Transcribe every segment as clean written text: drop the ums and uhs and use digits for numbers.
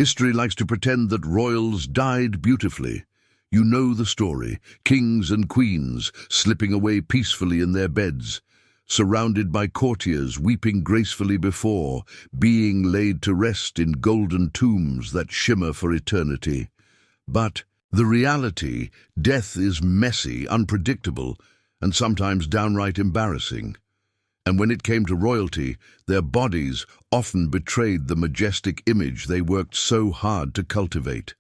History likes to pretend that royals died beautifully. You know the story, kings and queens slipping away peacefully in their beds, surrounded by courtiers weeping gracefully before, being laid to rest in golden tombs that shimmer for eternity. But the reality, death is messy, unpredictable, and sometimes downright embarrassing. And when it came to royalty, their bodies often betrayed the majestic image they worked so hard to cultivate.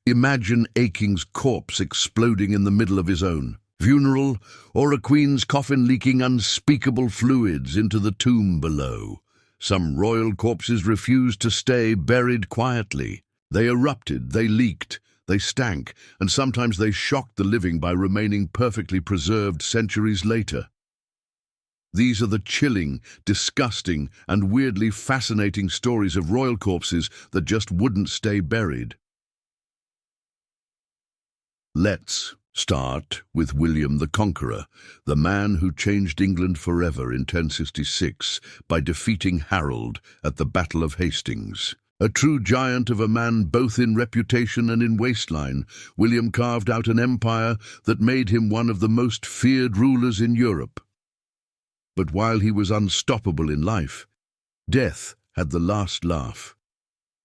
Imagine a king's corpse exploding in the middle of his own funeral, or a queen's coffin leaking unspeakable fluids into the tomb below. Some royal corpses refused to stay buried quietly. They erupted, they leaked, they stank, and sometimes they shocked the living by remaining perfectly preserved centuries later. These are the chilling, disgusting, and weirdly fascinating stories of royal corpses that just wouldn't stay buried. Let's start with William the Conqueror, the man who changed England forever in 1066 by defeating Harold at the Battle of Hastings. A true giant of a man both in reputation and in waistline, William carved out an empire that made him one of the most feared rulers in Europe. But while he was unstoppable in life, death had the last laugh.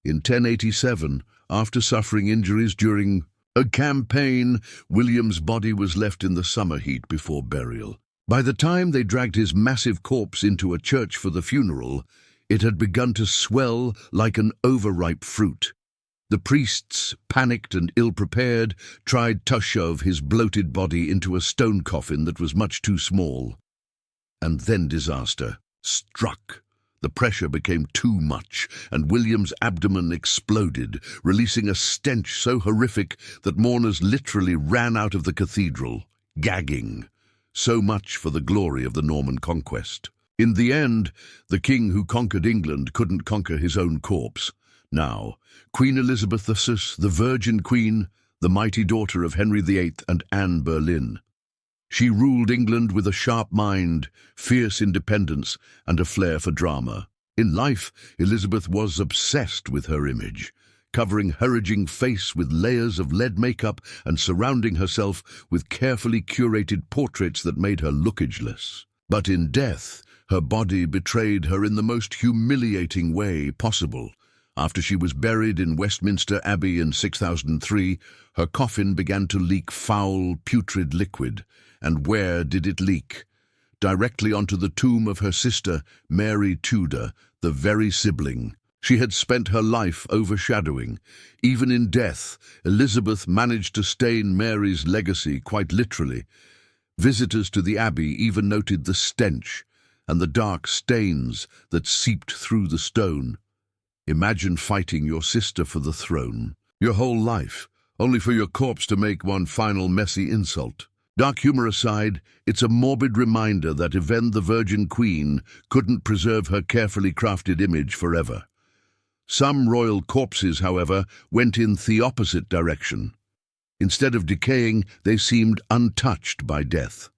In 1087, after suffering injuries during a campaign, William's body was left in the summer heat before burial. By the time they dragged his massive corpse into a church for the funeral, it had begun to swell like an overripe fruit. The priests, panicked and ill-prepared, tried to shove his bloated body into a stone coffin that was much too small. And then disaster struck. The pressure became too much, and William's abdomen exploded, releasing a stench so horrific that mourners literally ran out of the cathedral, gagging. So much for the glory of the Norman conquest. In the end, the king who conquered England couldn't conquer his own corpse. Now, Queen Elizabeth VI, the Virgin Queen, the mighty daughter of Henry VIII and Anne Boleyn. She ruled England with a sharp mind, fierce independence, and a flair for drama. In life, Elizabeth was obsessed with her image, covering her aging face with layers of lead makeup and surrounding herself with carefully curated portraits that made her look ageless. But in death, her body betrayed her in the most humiliating way possible. After she was buried in Westminster Abbey in 6003, her coffin began to leak foul, putrid liquid. And where did it leak? Directly onto the tomb of her sister, Mary Tudor, the very sibling she had spent her life overshadowing. Even in death, Elizabeth managed to stain Mary's legacy quite literally. Visitors to the abbey even noted the stench and the dark stains that seeped through the stone. Imagine fighting your sister for the throne, your whole life, only for your corpse to make one final messy insult. Dark humor aside, it's a morbid reminder that even the Virgin Queen couldn't preserve her carefully crafted image forever. Some royal corpses, however, went in the opposite direction. Instead of decaying, they seemed untouched by death.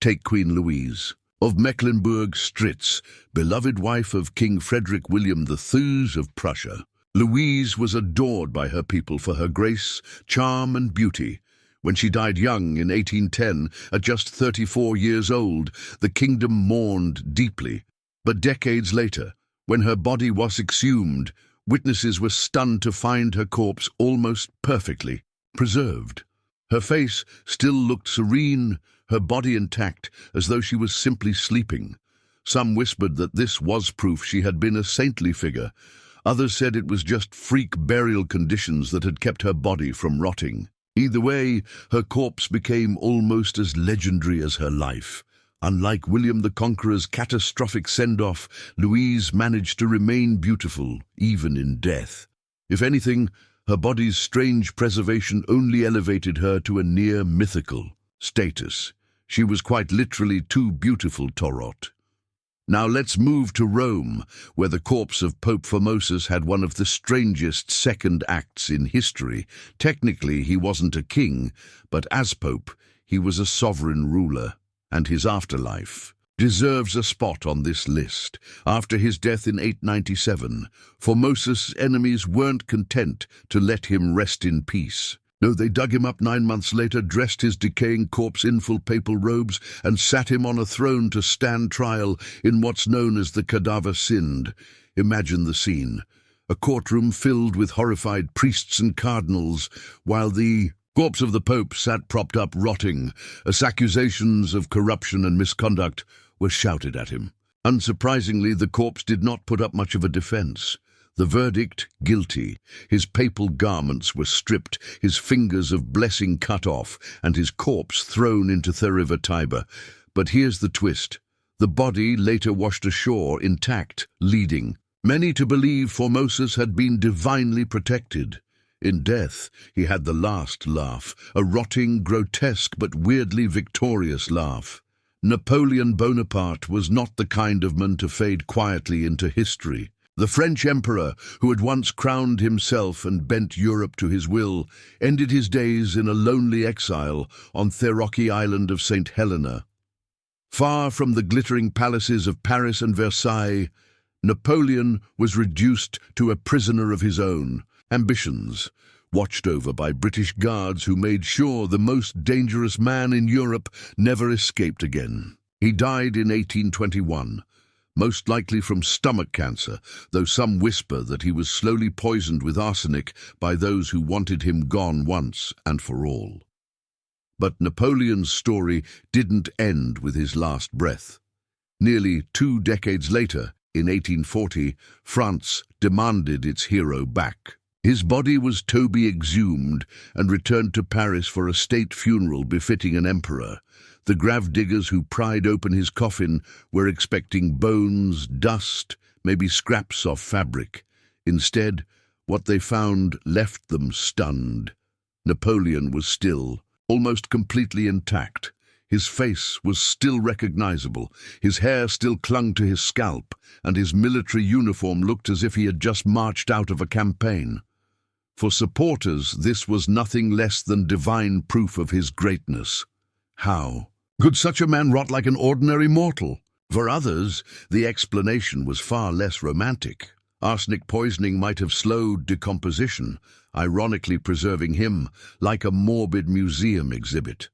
Take Queen Louise of Mecklenburg-Strelitz, beloved wife of King Frederick William II of Prussia. Louise was adored by her people for her grace, charm, and beauty. When she died young in 1810, at just 34 years old, the kingdom mourned deeply. But decades later, when her body was exhumed, witnesses were stunned to find her corpse almost perfectly preserved. Her face still looked serene, her body intact, as though she was simply sleeping. Some whispered that this was proof she had been a saintly figure. Others said it was just freak burial conditions that had kept her body from rotting. Either way, her corpse became almost as legendary as her life. Unlike William the Conqueror's catastrophic send-off, Louise managed to remain beautiful, even in death. If anything, her body's strange preservation only elevated her to a near mythical status. She was quite literally too beautiful to rot. Now let's move to Rome, where the corpse of Pope Formosus had one of the strangest second acts in history. Technically, he wasn't a king, but as Pope, he was a sovereign ruler, and his afterlife deserves a spot on this list. After his death in 897, Formosus' enemies weren't content to let him rest in peace. No, they dug him up 9 months later, dressed his decaying corpse in full papal robes, and sat him on a throne to stand trial in what's known as the cadaver sind. Imagine the scene. A courtroom filled with horrified priests and cardinals, while the corpse of the Pope sat propped up rotting, as accusations of corruption and misconduct were shouted at him. Unsurprisingly, the corpse did not put up much of a defense. The verdict, guilty. His papal garments were stripped, his fingers of blessing cut off, and his corpse thrown into the river Tiber. But here's the twist. The body later washed ashore intact, leading many to believe Formosus had been divinely protected. In death, he had the last laugh, a rotting, grotesque but weirdly victorious laugh. Napoleon Bonaparte was not the kind of man to fade quietly into history. The French emperor, who had once crowned himself and bent Europe to his will, ended his days in a lonely exile on the rocky island of St. Helena. Far from the glittering palaces of Paris and Versailles, Napoleon was reduced to a prisoner of his own ambitions, watched over by British guards who made sure the most dangerous man in Europe never escaped again. He died in 1821. Most likely from stomach cancer, though some whisper that he was slowly poisoned with arsenic by those who wanted him gone once and for all. But Napoleon's story didn't end with his last breath. Nearly 2 decades later, in 1840, France demanded its hero back. His body was to be exhumed and returned to Paris for a state funeral befitting an emperor. The gravediggers who pried open his coffin were expecting bones, dust, maybe scraps of fabric. Instead, what they found left them stunned. Napoleon was still, almost completely intact. His face was still recognizable, his hair still clung to his scalp, and his military uniform looked as if he had just marched out of a campaign. For supporters, this was nothing less than divine proof of his greatness. How could such a man rot like an ordinary mortal? For others, the explanation was far less romantic. Arsenic poisoning might have slowed decomposition, ironically preserving him like a morbid museum exhibit.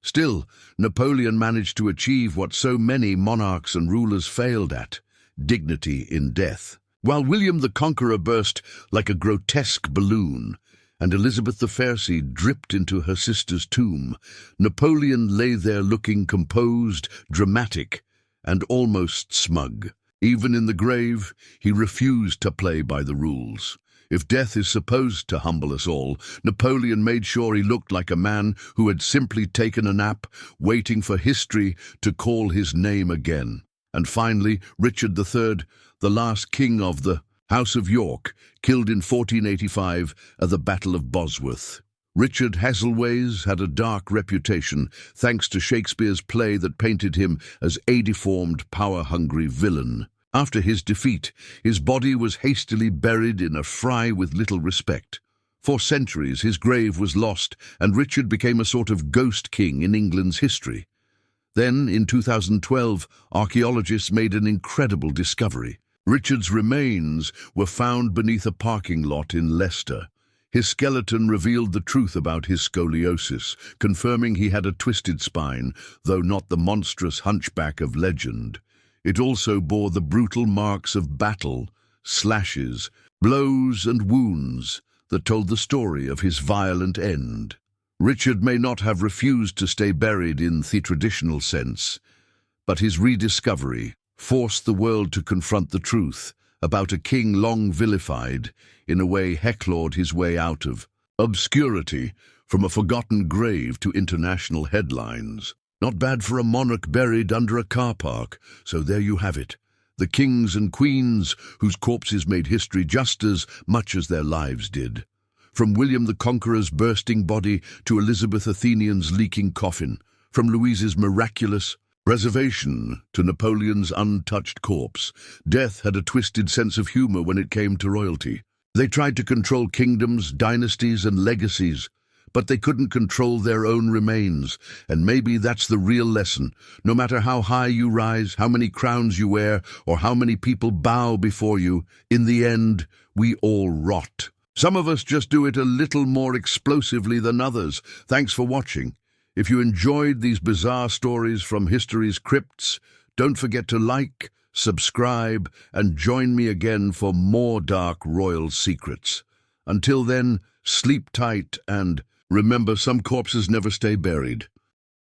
Still, Napoleon managed to achieve what so many monarchs and rulers failed at: dignity in death. While William the Conqueror burst like a grotesque balloon, and Elizabeth the Fairseas dripped into her sister's tomb, Napoleon lay there looking composed, dramatic, and almost smug. Even in the grave, he refused to play by the rules. If death is supposed to humble us all, Napoleon made sure he looked like a man who had simply taken a nap, waiting for history to call his name again. And finally, Richard III, the last king of the House of York, killed in 1485 at the Battle of Bosworth. Richard Hasleways had a dark reputation, thanks to Shakespeare's play that painted him as a deformed, power-hungry villain. After his defeat, his body was hastily buried in a fry with little respect. For centuries, his grave was lost, and Richard became a sort of ghost king in England's history. Then, in 2012, archaeologists made an incredible discovery. Richard's remains were found beneath a parking lot in Leicester. His skeleton revealed the truth about his scoliosis, confirming he had a twisted spine, though not the monstrous hunchback of legend. It also bore the brutal marks of battle, slashes, blows and wounds that told the story of his violent end. Richard may not have refused to stay buried in the traditional sense, but his rediscovery forced the world to confront the truth about a king long vilified, in a way hecklawed his way out of obscurity, from a forgotten grave to international headlines. Not bad for a monarch buried under a car park, so there you have it. The kings and queens whose corpses made history just as much as their lives did. From William the Conqueror's bursting body to Elizabeth Athenian's leaking coffin, from Louise's miraculous preservation to Napoleon's untouched corpse, death had a twisted sense of humor when it came to royalty. They tried to control kingdoms, dynasties, and legacies, but they couldn't control their own remains. And maybe that's the real lesson. No matter how high you rise, how many crowns you wear, or how many people bow before you, in the end, we all rot. Some of us just do it a little more explosively than others. Thanks for watching. If you enjoyed these bizarre stories from history's crypts, don't forget to like, subscribe, and join me again for more dark royal secrets. Until then, sleep tight and remember, some corpses never stay buried.